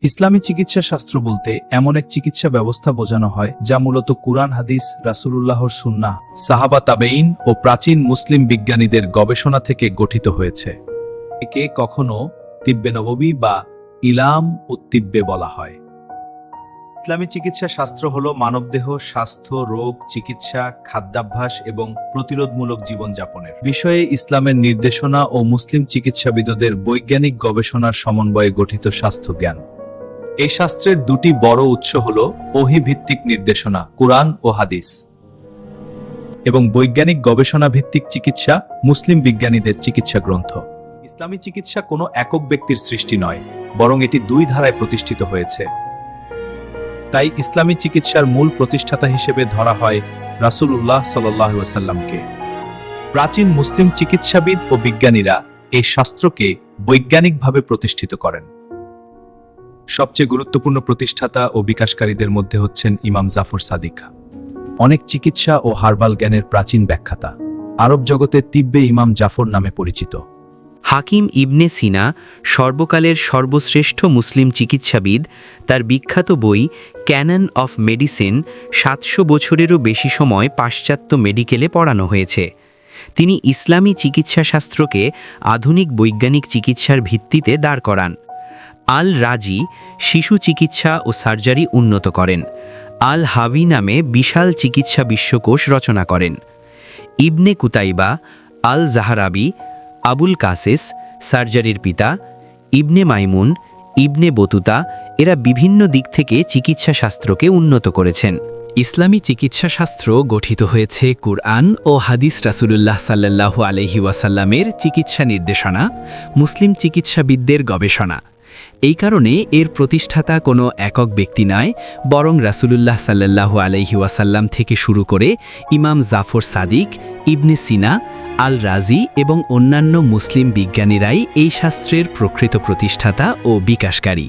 ইসলামী চিকিৎসা শাস্ত্র বলতে এমন এক চিকিৎসা ব্যবস্থা বোঝানো হয় যা মূলত কুরআন হাদিস, রাসূলুল্লাহর সুন্নাহ, সাহাবা তাবেঈন ও প্রাচীন মুসলিম বিজ্ঞানীদের গবেষণা থেকে গঠিত হয়েছে। একে কখনো তিব্বে নববী বা ইলাম উত্তিব্বে বলা হয়। ইসলামী চিকিৎসা শাস্ত্র হল মানবদেহ, স্বাস্থ্য, রোগ চিকিৎসা, খাদ্যাভ্যাস এবং প্রতিরোধমূলক জীবনযাপনের বিষয়ে ইসলামের নির্দেশনা ও মুসলিম চিকিৎসাবিদদের বৈজ্ঞানিক গবেষণার সমন্বয়ে গঠিত স্বাস্থ্য জ্ঞান। এই শাস্ত্রের দুটি বড় উৎস হল ওহী ভিত্তিক নির্দেশনা কুরআন ও হাদিস এবং বৈজ্ঞানিক গবেষণা ভিত্তিক চিকিৎসা মুসলিম বিজ্ঞানীদের চিকিৎসা গ্রন্থ। ইসলামী চিকিৎসা কোনো একক ব্যক্তির সৃষ্টি নয়, বরং এটি দুই ধারায় প্রতিষ্ঠিত হয়েছে। তাই ইসলামী চিকিৎসার মূল প্রতিষ্ঠাতা হিসেবে ধরা হয় রাসূলুল্লাহ সাল্লাল্লাহু আলাইহি ওয়াসাল্লামকে। প্রাচীন মুসলিম চিকিৎসাবিদ ও বিজ্ঞানীরা এই শাস্ত্রকে বৈজ্ঞানিকভাবে প্রতিষ্ঠিত করেন। সবচেয়ে গুরুত্বপূর্ণ প্রতিষ্ঠাতা ও বিকাশকারীদের মধ্যে হচ্ছেন ইমাম জাফর সাদিক, অনেক চিকিৎসা ও হার্বাল জ্ঞানের প্রাচীন ব্যাখ্যাতা, আরব জগতে তিব্বে ইমাম জাফর নামে পরিচিত। হাকিম ইবনে সিনা সর্বকালের সর্বশ্রেষ্ঠ মুসলিম চিকিৎসাবিদ। তার বিখ্যাত বই ক্যানন অফ মেডিসিন 700 বছরেরও বেশি সময় পাশ্চাত্য মেডিকেলে পড়ানো হয়েছে। তিনি ইসলামী চিকিৎসা শাস্ত্রকে আধুনিক বৈজ্ঞানিক চিকিৎসার ভিত্তিতে দাঁড় করান। আল রাজি শিশু চিকিৎসা ও সার্জারি উন্নত করেন। আল হাভি নামে বিশাল চিকিৎসা বিশ্বকোষ রচনা করেন। ইবনে কুতাইবা, আল জাহারাবি, আবুল কাসেস সার্জারির পিতা, ইবনে মাইমুন, ইবনে বতুতা এরা বিভিন্ন দিক থেকে চিকিৎসা শাস্ত্রকে উন্নত করেছেন। ইসলামী চিকিৎসা শাস্ত্র গঠিত হয়েছে কুরআন ও হাদিস, রাসূলুল্লাহ সাল্লাল্লাহু আলাইহি ওয়াসাল্লামের চিকিৎসা নির্দেশনা, মুসলিম চিকিৎসাবিদদের গবেষণা। এই কারণে এর প্রতিষ্ঠাতা কোনো একক ব্যক্তি নয়, বরং রাসূলুল্লাহ সাল্লাল্লাহু আলাইহি ওয়াসাল্লাম থেকে শুরু করে ইমাম জাফর সাদিক, ইবনে সিনা, আল রাজি এবং অন্যান্য মুসলিম বিজ্ঞানীরাই এই শাস্ত্রের প্রকৃত প্রতিষ্ঠাতা ও বিকাশকারী।